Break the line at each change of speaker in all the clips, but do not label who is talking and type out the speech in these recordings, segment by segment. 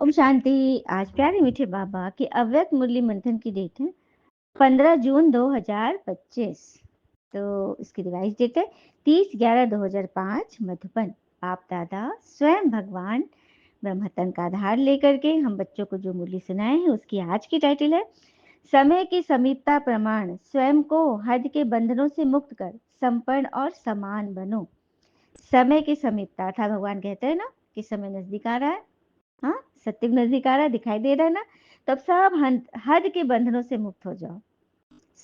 ओम शांति। आज प्यारे मीठे बाबा की अव्यक्त मुरली मंथन की डेट है 15 जून 2025। तो इसकी रिवाइज डेट है 30/11/2005 मधुबन। आप दादा स्वयं भगवान ब्रह्मतन का आधार लेकर के हम बच्चों को जो मुरली सुनाए हैं उसकी आज की टाइटल है समय की समीपता प्रमाण स्वयं को हद के बंधनों से मुक्त कर संपन्न और समान बनो। समय की समीपता अर्थात भगवान कहते हैं ना कि समय नजदीक आ रहा है। हाँ, सत्युग नजदीक आ रहा है, दिखाई दे रहा है ना। तब सब हद के बंधनों से मुक्त हो जाओ,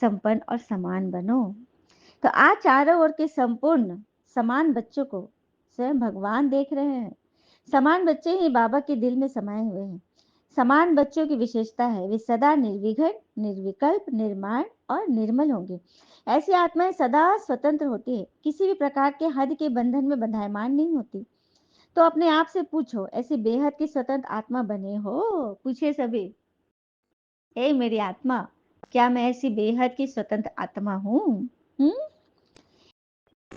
संपन्न और समान बनो। तो आज चारों ओर के संपूर्ण समान बच्चों को स्वयं भगवान देख रहे हैं। समान बच्चे ही बाबा के दिल में समाये हुए हैं। समान बच्चों की विशेषता है वे सदा निर्विघ्न, निर्विकल्प, निर्माण और निर्मल होंगे। ऐसी आत्माएं सदा स्वतंत्र होती है, किसी भी प्रकार के हद के बंधन में बंधायमान नहीं होती। तो अपने आप से पूछो, ऐसी बेहद की स्वतंत्र आत्मा बने हो? पूछिए सभी, हे मेरी आत्मा, क्या मैं ऐसी बेहद की स्वतंत्र आत्मा हूँ?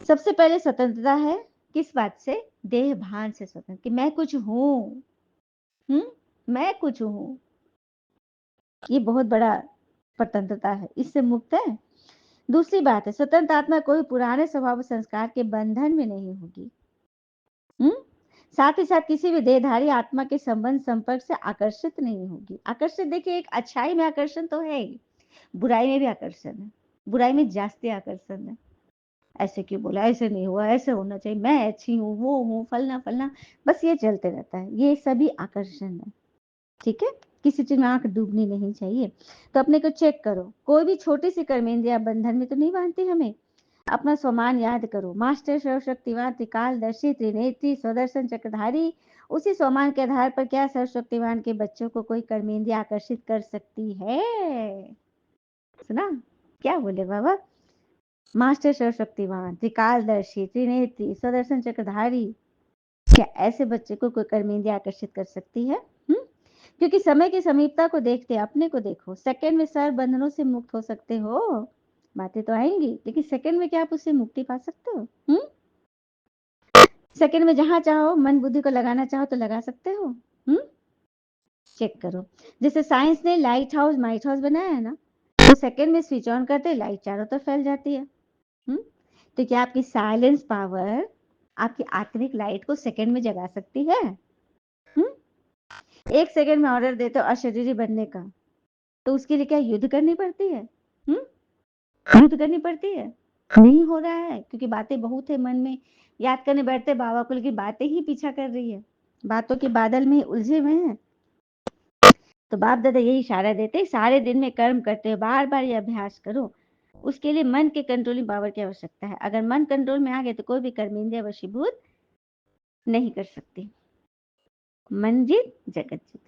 सबसे पहले स्वतंत्रता है किस बात से? देह भान से स्वतंत्र, कि मैं कुछ हूँ। मैं कुछ हूँ, ये बहुत बड़ा स्वतंत्रता है, इससे मुक्त है। दूसरी बात है स्वतंत्र आत्मा कोई पुराने स्वभाव संस्कार के बंधन में नहीं होगी। साथ ही साथ किसी भी देहधारी आत्मा के संबंध संपर्क से आकर्षित नहीं होगी। आकर्षित देखिए, एक अच्छाई में आकर्षण तो है ही, बुराई में भी आकर्षण है। बुराई में जास्ती आकर्षण है। ऐसे क्यों बोला, ऐसे नहीं हुआ, ऐसे होना चाहिए, मैं अच्छी हूँ, वो हूँ, फलना फलना, बस ये चलते रहता है। ये सभी आकर्षण है। ठीक है, किसी चीज में आंख डूबनी नहीं चाहिए। तो अपने को चेक करो, कोई भी छोटी सी कर्मेंद्रिया बंधन में तो नहीं बांधती हमें। अपना स्वमान याद करो, मास्टर सर्वशक्तिवान त्रिकालदर्शी त्रिनेत्री स्वदर्शन चक्रधारी। उसी स्वमान के आधार पर क्या सर्वशक्तिवान के बच्चों को कोई कर्मेंद्रिया आकर्षित कर सकती है? सुना क्या बोले बाबा? मास्टर सर्वशक्तिवान त्रिकालदर्शी त्रिनेत्री स्वदर्शन चक्रधारी, क्या ऐसे बच्चे को कोई कर्मेंद्रिया आकर्षित कर सकती है? क्योंकि समय की समीपता को देखते अपने को देखो, सेकंड में सर्व बंधनों से मुक्त हो सकते हो। बातें तो आएंगी, लेकिन सेकंड में क्या आप उससे मुक्ति पा सकते हो? सेकंड में जहां चाहो मन बुद्धि को लगाना चाहो तो लगा सकते हो। चेक करो, जैसे साइंस ने लाइट हाउस माइट हाउस बनाया है ना, तो सेकंड में स्विच ऑन करते लाइट चारों तरफ फैल जाती है। तो क्या आपकी साइलेंस पावर आपकी आत्मिक लाइट को सेकंड में जगा सकती है? एक सेकंड में ऑर्डर देते हो अशरीरी बनने का, तो उसके लिए क्या युद्ध करनी पड़ती है? युद्ध करनी पड़ती है? नहीं हो रहा है, क्योंकि बातें बहुत है मन में। याद करने बैठते बाबा को, लेकिन बातें ही पीछा कर रही है, बातों के बादल में उलझे हुए हैं। तो बाप दादा यही इशारा देते, सारे दिन में कर्म करते हो, बार बार ये अभ्यास करो। उसके लिए मन के कंट्रोलिंग पावर की आवश्यकता है। अगर मन कंट्रोल में आ गए तो कोई भी कर्मेंद्रिय वशीभूत नहीं कर सकती। मन जीत जगत जीत।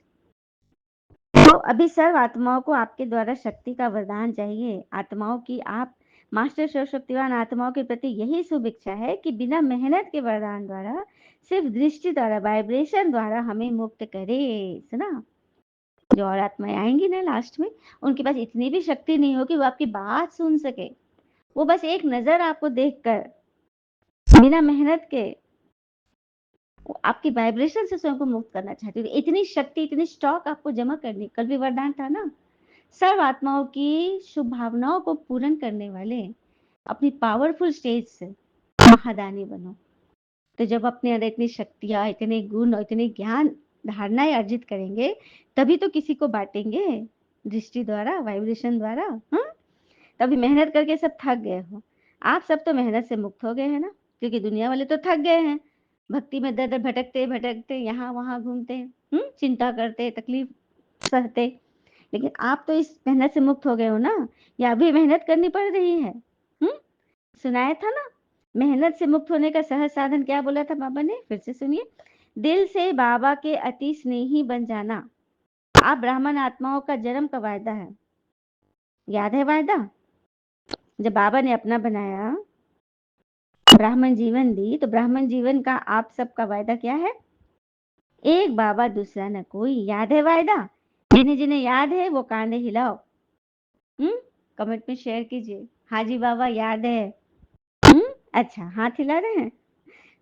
तो अभी सर्व आत्माओं को आपके द्वारा शक्ति का वरदान चाहिए। आत्माओं की आप मास्टर सर्वशक्तिवान आत्माओं के प्रति यही शुभ इच्छा है कि बिना मेहनत के वरदान द्वारा, सिर्फ दृष्टि द्वारा, वाइब्रेशन द्वारा हमें मुक्त करे। सुना? जो और आत्माएं आएंगी ना लास्ट में, उनके पास इतनी भी शक्ति नहीं होगी वो आपकी बात सुन सके। वो बस एक नजर आपको देखकर बिना मेहनत के आपकी वाइब्रेशन से स्वयं को मुक्त करना चाहती हूँ। इतनी शक्ति, इतनी स्टॉक आपको जमा करनी। कल भी वरदान था ना, सर्व आत्माओं की शुभ भावनाओं को पूर्ण करने वाले अपनी पावरफुल स्टेज से महादानी बनो। तो जब अपने अंदर इतनी शक्तियां, इतने गुण और इतने ज्ञान धारणाएं अर्जित करेंगे, तभी तो किसी को बांटेंगे दृष्टि द्वारा, वाइब्रेशन द्वारा। तभी मेहनत करके सब थक गए हो। आप सब तो मेहनत से मुक्त हो गए हैं ना, क्योंकि दुनिया वाले तो थक गए हैं। भक्ति में दर दर भटकते भटकते यहाँ वहां घूमते, चिंता करते, तकलीफ सहते। लेकिन आप तो इस मेहनत से मुक्त हो गए हो ना, या अभी मेहनत करनी पड़ रही है? सुनाया था ना, मेहनत से मुक्त होने का सहज साधन क्या बोला था बाबा ने? फिर से सुनिए, दिल से बाबा के अति स्नेही बन जाना। आप ब्राह्मण आत्माओं का जन्म का वायदा है, याद है वायदा? जब बाबा ने अपना बनाया, ब्राह्मण जीवन दी, तो ब्राह्मण जीवन का आप सबका वायदा क्या है? एक बाबा दूसरा न कोई। याद है वायदा? जिन्हें जिन्हें याद है वो कांधे हिलाओ, कमेंट में शेयर कीजिए। हाँ जी बाबा याद है। अच्छा, हाथ हिला रहे हैं।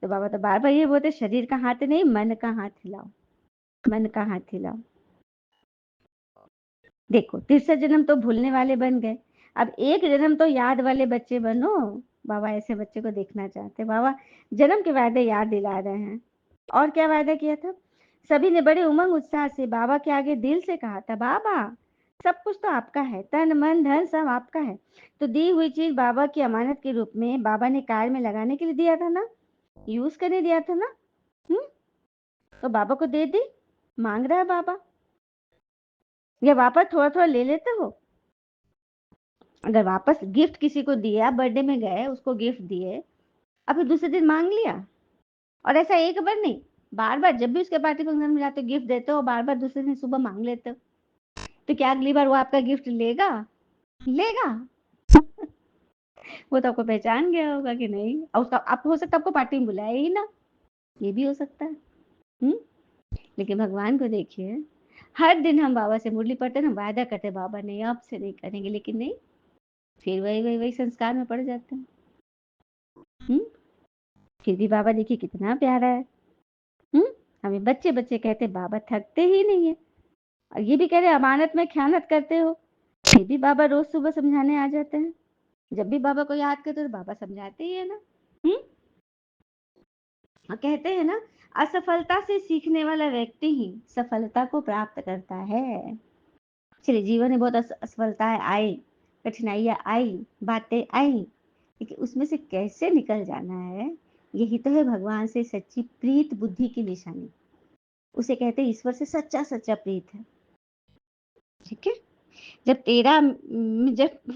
तो बाबा तो बार बार ये बोलते, शरीर का हाथ नहीं मन का हाथ हिलाओ। मन का हाथ हिलाओ। देखो 63 जन्म तो भूलने वाले बन गए, अब एक जन्म तो याद वाले बच्चे बनो। बाबा ऐसे बच्चे को देखना चाहते। बाबा जन्म के वायदे याद दिला रहे हैं। और क्या वायदा किया था? सभी ने बड़े उमंग उत्साह से बाबा के आगे दिल से कहा था, बाबा सब कुछ तो आपका है, तन मन धन सब आपका है। तो दी हुई चीज बाबा की अमानत के रूप में बाबा ने कार में लगाने के लिए दिया था ना, यूज करने दिया था ना। तो बाबा को दे दी, मांग रहा है बाबा, या वापस थोड़ा थोड़ा ले लेते हो? अगर वापस गिफ्ट किसी को दिया, बर्थडे में गए उसको गिफ्ट दिए, अब फिर दूसरे दिन मांग लिया, और ऐसा एक बार नहीं, बार बार जब भी उसके पार्टी फंक्शन में जाते हो गिफ्ट देते हो, बार बार दूसरे दिन सुबह मांग लेते हो, तो क्या अगली बार वो आपका गिफ्ट लेगा? लेगा? वो तो आपको पहचान गया होगा कि नहीं, और उसका आप हो सकता है आपको पार्टी में बुलाया ही ना, ये भी हो सकता है। लेकिन भगवान को देखिए, हर दिन हम बाबा से मुरली पढ़ते ना, वायदा करते बाबा नहीं अब से नहीं करेंगे, लेकिन नहीं, फिर वही वही वही संस्कार में पड़ जाते हैं। फिर भी बाबा देखिए कितना प्यारा है। हमें बच्चे बच्चे कहते बाबा थकते ही नहीं है, और ये भी कह रहे अमानत में खयानत करते हो, फिर भी बाबा रोज सुबह समझाने आ जाते हैं। जब भी बाबा को याद करते तो बाबा समझाते ही है ना। कहते हैं ना, असफलता से सीखने वाला व्यक्ति ही सफलता को प्राप्त करता है। चलिए, जीवन में बहुत असफलताएं आई, कठिनाइयां आई, बातें आई, लेकिन उसमें से कैसे निकल जाना है, यही तो है भगवान से सच्ची प्रीत बुद्धि की निशानी। उसे कहते हैं ईश्वर से सच्चा सच्चा प्रीत है। ठीक है, जब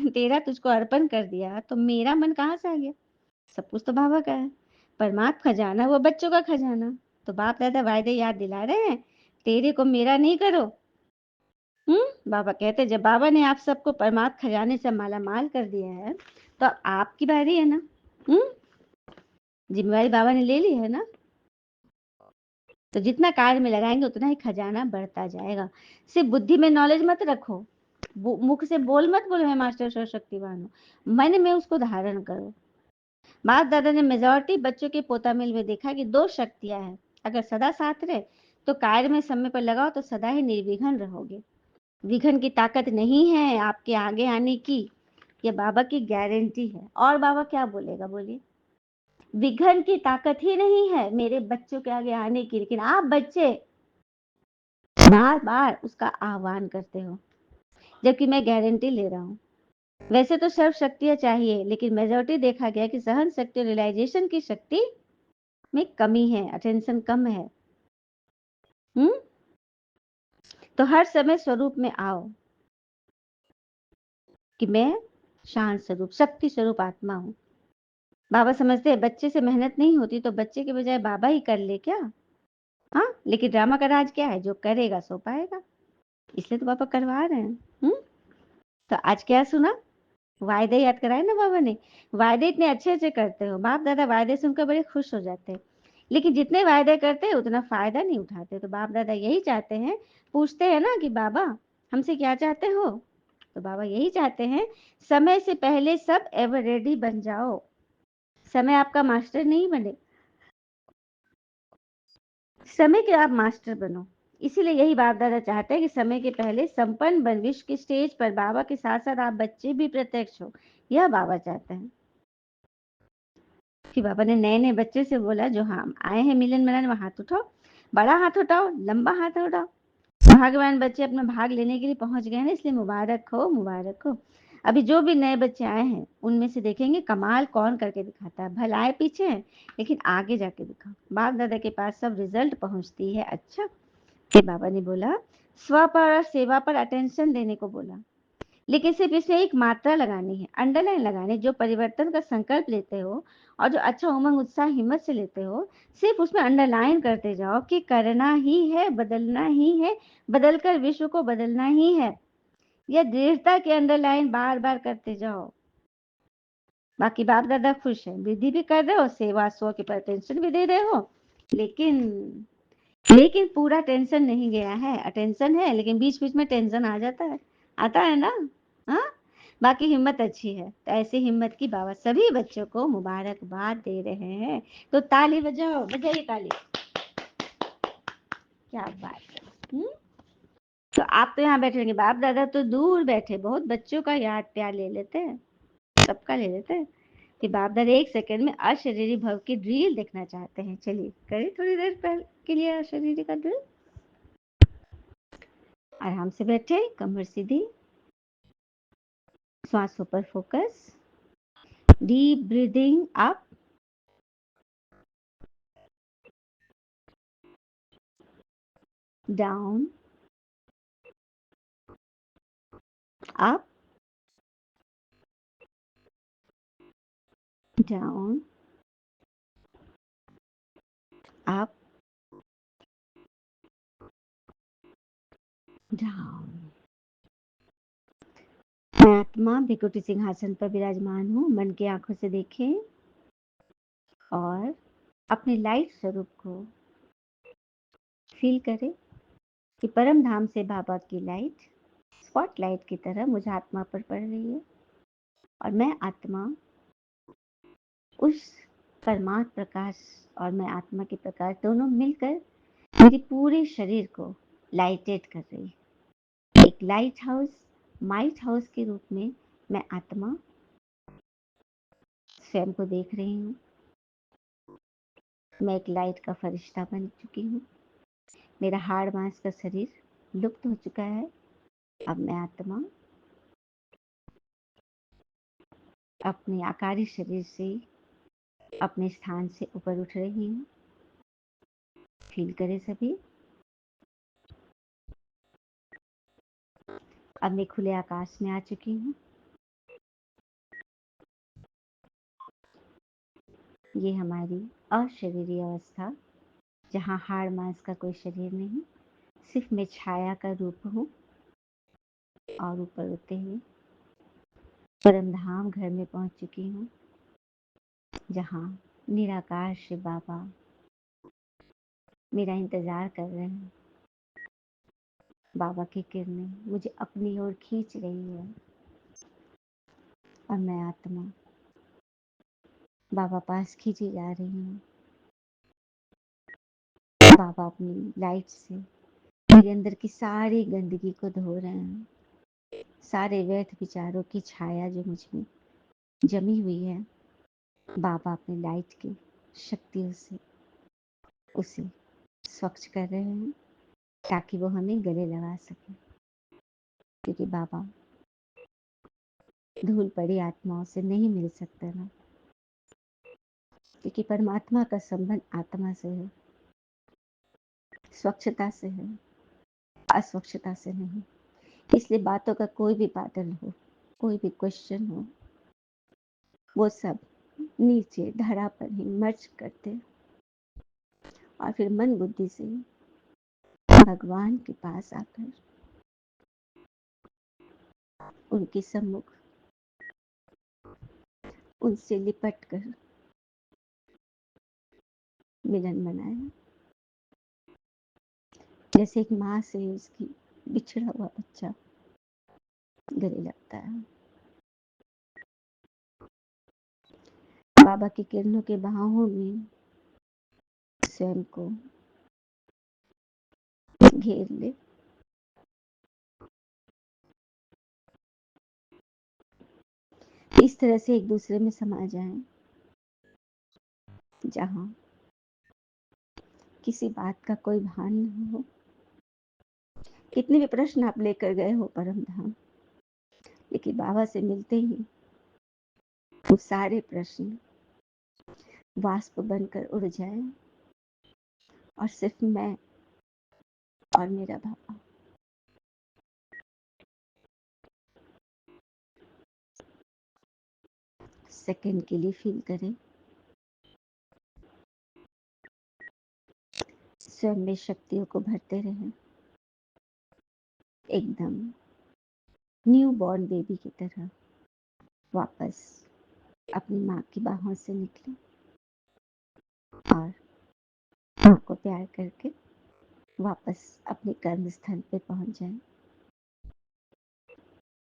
तेरा तुझको अर्पण कर दिया तो मेरा मन कहाँ से आ गया? सब कुछ तो बाबा का है। परमात्म खजाना वो बच्चों का खजाना। तो बाप दादा वायदे याद दिला रहे हैं, तेरे को मेरा नहीं करो। बाबा कहते जब बाबा ने आप सबको परमात्म खजाने से माला माल कर दिया है, तो आपकी बारी है ना। जिम्मेवारी बाबा ने ले ली है ना, तो जितना कार्य में लगाएंगे उतना ही खजाना बढ़ता जाएगा। सिर्फ बुद्धि में नॉलेज मत रखो, मुख से बोल मत बोलो मैं मास्टर सर्वशक्तिवान हूँ, मन में उसको धारण करो। बाप दादा ने मेजॉरिटी बच्चों के पोता मिल में देखा कि दो शक्तियां हैं, अगर सदा साथ रहे तो कार्य में समय पर लगाओ तो सदा ही निर्विघ्न रहोगे। विघ्न की ताकत नहीं है आपके आगे आने की, ये बाबा की गारंटी है। और बाबा क्या बोलेगा बोलिए? विघ्न की ताकत ही नहीं है मेरे बच्चों के आगे आने की, लेकिन आप बच्चे बार बार उसका आह्वान करते हो, जबकि मैं गारंटी ले रहा हूँ। वैसे तो सर्व शक्तियां चाहिए, लेकिन मेजॉरिटी देखा गया कि सहन शक्ति और रियलाइजेशन की शक्ति में कमी है, अटेंशन कम है। तो हर समय स्वरूप में आओ कि मैं शांत स्वरूप शक्ति स्वरूप आत्मा हूँ। बाबा समझते हैं बच्चे से मेहनत नहीं होती, तो बच्चे के बजाय बाबा ही कर ले क्या? लेकिन ड्रामा का राज क्या है, जो करेगा सो पाएगा, इसलिए तो बाबा करवा रहे हैं। तो आज क्या सुना? वायदे याद कराए ना बाबा ने। वायदे इतने अच्छे अच्छे करते हो, बाप दादा वायदे सुनकर बड़े खुश हो जाते हैं, लेकिन जितने वायदे करते हैं उतना फायदा नहीं उठाते। तो बाप दादा यही चाहते हैं, पूछते हैं ना कि बाबा हमसे क्या चाहते हो, तो बाबा यही चाहते हैं समय से पहले सब एवर रेडी बन जाओ। समय आपका मास्टर नहीं बने, समय के आप मास्टर बनो। इसीलिए यही बाप दादा चाहते हैं कि समय के पहले संपन्न बन विश्व की स्टेज पर बाबा के साथ साथ आप बच्चे भी प्रत्यक्ष हो, यह बाबा चाहते हैं। फिर बाबा ने नए नए बच्चे से बोला, जो हाँ आए हैं मिलन मिलन में हाथ उठाओ, बड़ा हाथ उठाओ, लंबा हाथ उठाओ। भाग्यवान बच्चे अपना भाग लेने के लिए पहुंच गए हैं, इसलिए मुबारक हो मुबारक हो। अभी जो भी नए बच्चे आए हैं उनमें से देखेंगे कमाल कौन करके दिखाता है। भलाए पीछे है, लेकिन आगे जाके दिखाओ। बाप दादा के पास सब रिजल्ट पहुंचती है। अच्छा, फिर बाबा ने बोला स्व पर और सेवा पर अटेंशन देने को बोला, लेकिन सिर्फ इसमें एक मात्रा लगानी है, अंडरलाइन लगानी। जो परिवर्तन का संकल्प लेते हो और जो अच्छा उमंग उत्साह हिम्मत से लेते हो, सिर्फ उसमें अंडरलाइन करते जाओ कि करना ही है, बदलना ही है, बदलकर विश्व को बदलना ही है। यह दृढ़ता के अंडरलाइन बार बार करते जाओ। बाकी बाप दादा खुश है, वृद्धि भी कर रहे हो, सेवा स्व के पर टेंशन भी दे रहे हो, लेकिन लेकिन पूरा टेंशन नहीं गया है। अटेंशन है, लेकिन बीच बीच में टेंशन आ जाता है, आता है ना। हाँ, बाकी हिम्मत अच्छी है। तो ऐसी हिम्मत की बाबा सभी बच्चों को मुबारकबाद दे रहे हैं। तो ताली बजाओ, बजाइए ताली, क्या बात है। हम्म? तो आप तो यहाँ बैठे रहेंगे, बाप दादा तो दूर बैठे, बहुत बच्चों का याद प्यार ले लेते हैं, सबका ले लेते हैं कि बाप दादा 1 सेकंड में अशरीरी भव की ड्रिल देखना चाहते हैं। चलिए करिए थोड़ी देर के लिए अशरीरी का ड्रिल। आराम से बैठे, कमर सीधी, श्वासों पर focus, deep breathing up, down, up, down, up, down. मैं आत्मा भृकुटी सिंहासन पर विराजमान हूँ। मन की आंखों से देखें और अपने लाइट स्वरूप को फील करें कि परम धाम से बाबा की लाइट स्पॉटलाइट की तरह मुझे आत्मा पर पड़ रही है और मैं आत्मा उस परमात्म प्रकाश और मैं आत्मा के प्रकाश दोनों मिलकर मेरे पूरे शरीर को लाइटेड कर रही है। एक लाइट हाउस के रूप में मैं आत्मा स्वयं को देख रही हूँ। मैं एक लाइट का फरिश्ता बन चुकी हूँ। मेरा हाड़ मांस का शरीर लुप्त हो चुका है। अब मैं आत्मा अपने आकारी शरीर से अपने स्थान से ऊपर उठ रही हूँ। फील करें सभी। अब मैं खुले आकाश में आ चुकी हूँ। ये हमारी अशरीरी अवस्था, जहाँ हाड़ मांस का कोई शरीर नहीं, सिर्फ मैं छाया का रूप हूँ। और ऊपर उठते हुए परम धाम घर में पहुंच चुकी हूँ, जहाँ निराकार शिव बाबा मेरा इंतजार कर रहे हैं। बाबा की किरणें मुझे अपनी ओर खींच रही है और मैं आत्मा बाबा पास खींची जा रही हूँ। बाबा अपनी लाइट से मेरे अंदर की सारी गंदगी को धो रहे हैं। सारे व्यर्थ विचारों की छाया जो मुझ में जमी हुई है, बाबा अपनी लाइट की शक्तियों से उसे स्वच्छ कर रहे हैं ताकि वो हमें गले लगा सके। क्योंकि बाबा धूल पड़ी आत्माओं से नहीं मिल सकता ना, क्योंकि परमात्मा का संबंध आत्मा से है, स्वच्छता से है, अस्वच्छता से नहीं। इसलिए बातों का कोई भी बादल हो, कोई भी क्वेश्चन हो, वो सब नीचे धरा पर ही मर्ज करते और फिर मन बुद्धि से भगवान के पास आकर उनके सम्मुख उनसे लिपट कर मिलन मनाया। जैसे एक माँ से उसकी बिछड़ा हुआ बच्चा गले लगता है। बाबा की किरणों के बहावों में स्वयं को घेर ले। इस तरह से एक दूसरे में समा जाएं, जहां किसी बात का कोई भान न हो। कितने भी प्रश्न आप लेकर गए हो परम धाम, लेकिन बाबा से मिलते ही वो सारे प्रश्न वाष्प बनकर उड़ जाए और सिर्फ मैं और मेरा बाबा। सेकंड के लिए फील करें, स्वयं में शक्तियों को भरते रहें, एकदम न्यू बॉर्न बेबी की तरह वापस अपनी माँ की बाहों से निकले और माँ को प्यार करके वापस अपने कर्म स्थल पे पहुंच जाएं।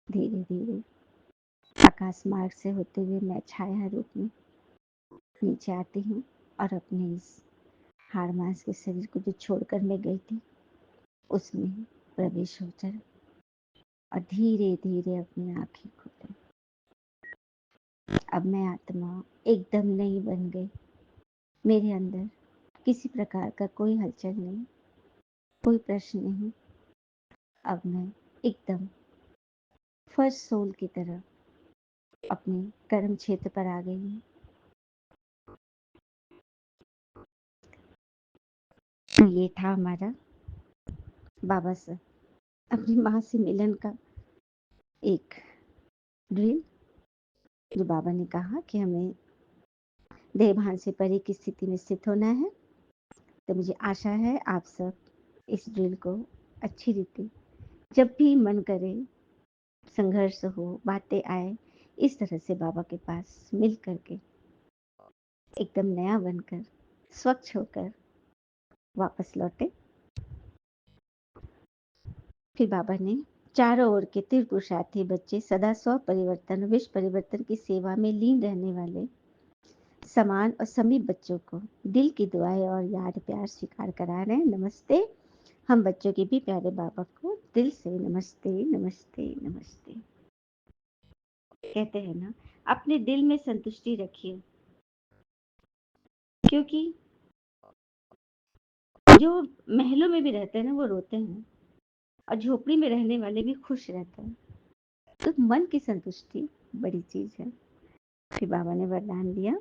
धीरे धीरे आकाश मार्ग से होते हुए मैं छाया रूप में नीचे आती हूँ और अपने इस हाड़ मांस के शरीर को जो छोड़कर मैं गई थी उसमें प्रवेश हो जाए और धीरे धीरे अपनी आंखें खोले। अब मैं आत्मा एकदम नई बन गई। मेरे अंदर किसी प्रकार का कोई हलचल नहीं, कोई प्रश्न नहीं। अब मैं एकदम फर्स्ट सोल की तरह अपने कर्म क्षेत्र पर आ गई हूँ। तो ये था हमारा बाबा से अपनी माँ से मिलन का एक ड्रिल, जो बाबा ने कहा कि हमें देहभान से परे की स्थिति में स्थित होना है। तो मुझे आशा है आप सब इस ड्रिल को अच्छी रीति, जब भी मन करे, संघर्ष हो, बातें आए, इस तरह से बाबा के पास मिल करके एकदम नया बनकर, स्वच्छ होकर वापस लौटे। फिर बाबा ने चारों ओर के तीव्र पुरुषार्थी बच्चे, सदा स्व परिवर्तन, विश्व परिवर्तन की सेवा में लीन रहने वाले समान और समीप बच्चों को दिल की दुआएं और याद प्यार स्वीकार करा रहे हैं। नमस्ते। हम बच्चों के भी प्यारे बाबा को दिल से नमस्ते नमस्ते नमस्ते कहते हैं ना। अपने दिल में संतुष्टि रखिए, क्योंकि जो महलों में भी रहते हैं ना, वो रोते हैं, और झोपड़ी में रहने वाले भी खुश रहते हैं। तो मन की संतुष्टि बड़ी चीज है। फिर बाबा ने वरदान दिया,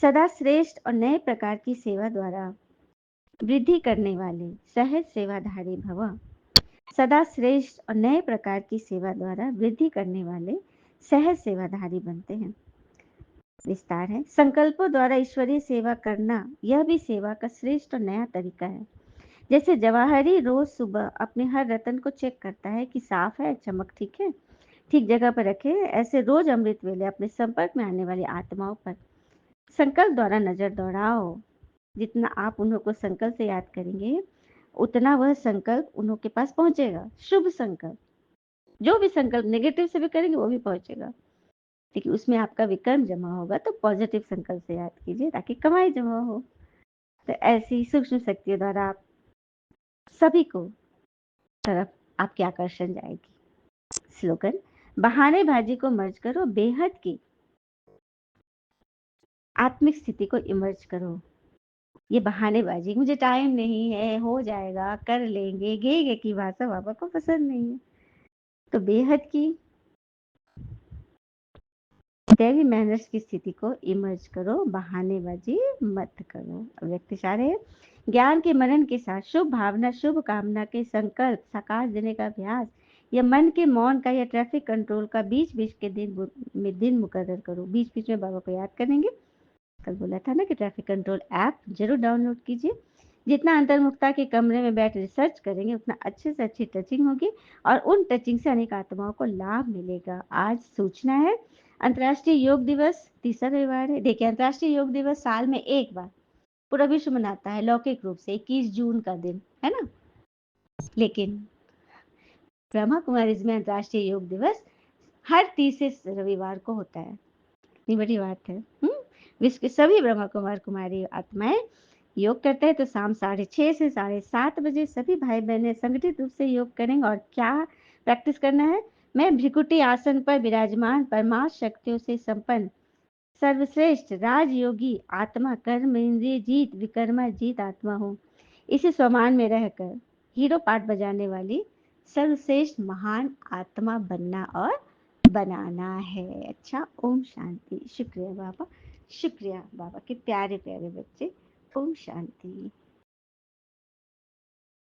सदा श्रेष्ठ और नए प्रकार की सेवा द्वारा वृद्धि करने वाले सहज सेवाधारी भव। सदा श्रेष्ठ और नए प्रकार की सेवा द्वारा वृद्धि करने वाले सहज सेवाधारी बनते हैं। विस्तार है, संकल्पों द्वारा ईश्वरीय सेवा करना, यह भी सेवा का श्रेष्ठ और नया तरीका है। जैसे जवाहरी रोज सुबह अपने हर रतन को चेक करता है कि साफ है, चमक ठीक है, ठीक जगह पर रखे, ऐसे रोज अमृत वेले अपने संपर्क में आने वाली आत्माओं पर संकल्प द्वारा नजर दौड़ाओ। जितना आप उन्हों को संकल्प से याद करेंगे, उतना वह संकल्प उन्हों के पास पहुंचेगा। शुभ संकल्प, जो भी संकल्प नेगेटिव से भी करेंगे वो भी पहुंचेगा, लेकिन उसमें आपका विक्रम जमा होगा। तो पॉजिटिव संकल्प से याद कीजिए ताकि कमाई जमा हो। तो ऐसी सूक्ष्म शक्तियों द्वारा आप सभी को तरफ आपकी आकर्षण जाएगी। स्लोगन, बहानेबाजी को मर्ज करो, बेहद की आत्मिक स्थिति को इमर्ज करो। ये बहानेबाजी, मुझे टाइम नहीं है, हो जाएगा, कर लेंगे, गे की भाषा बाबा को पसंद नहीं है। तो बेहद की दैवी मैनर्स की स्थिति को इमर्ज करो, बहानेबाजी मत करो। व्यक्ति सारे ज्ञान के मनन के साथ शुभ भावना, शुभ कामना के संकल्प साकार देने का अभ्यास, या मन के मौन का, या ट्रैफिक कंट्रोल का बीच बीच के दिन मुकर्रर करो। बीच बीच में बाबा को याद करेंगे। कल बोला था ना कि ट्रैफिक कंट्रोल ऐप जरूर डाउनलोड कीजिए। जितना अंतर्मुखता के कमरे में बैठ रिसर्च करेंगे, उतना अच्छे से अच्छी टचिंग होगी, और उन टचिंग से अनेक आत्माओं को लाभ मिलेगा। आज सूचना है, अंतर्राष्ट्रीय योग दिवस, तीसरा रविवार है। देखिए, अंतर्राष्ट्रीय योग दिवस साल में एक बार पूरा विश्व मनाता है लौकिक रूप से, 21 जून का दिन है ना। लेकिन ब्रह्मा कुमारीज में अंतर्राष्ट्रीय योग दिवस हर तीसरे रविवार को होता है। इतनी बड़ी बात है। विश्व के सभी ब्रह्मा कुमार कुमारी आत्माएं योग करते हैं। तो शाम 6:30 से 7:30 बजे सभी भाई बहनें संगठित रूप से योग करेंगे। और क्या प्रैक्टिस करना है? मैं भ्रिकुटी आसन पर विराजमान परमार्थ शक्तियों से संपन्न सर्वश्रेष्ठ राजयोगी आत्मा, कर्म इंद्रिय जीत विकर्मा जीत आत्मा हूँ। इसी स्वमान में रहकर हीरो पार्ट बजाने वाली सर्वश्रेष्ठ महान आत्मा बनना और बनाना है। अच्छा, ओम शांति। शुक्रिया बाबा, शुक्रिया बाबा के प्यारे प्यारे बच्चे। ओम शांति।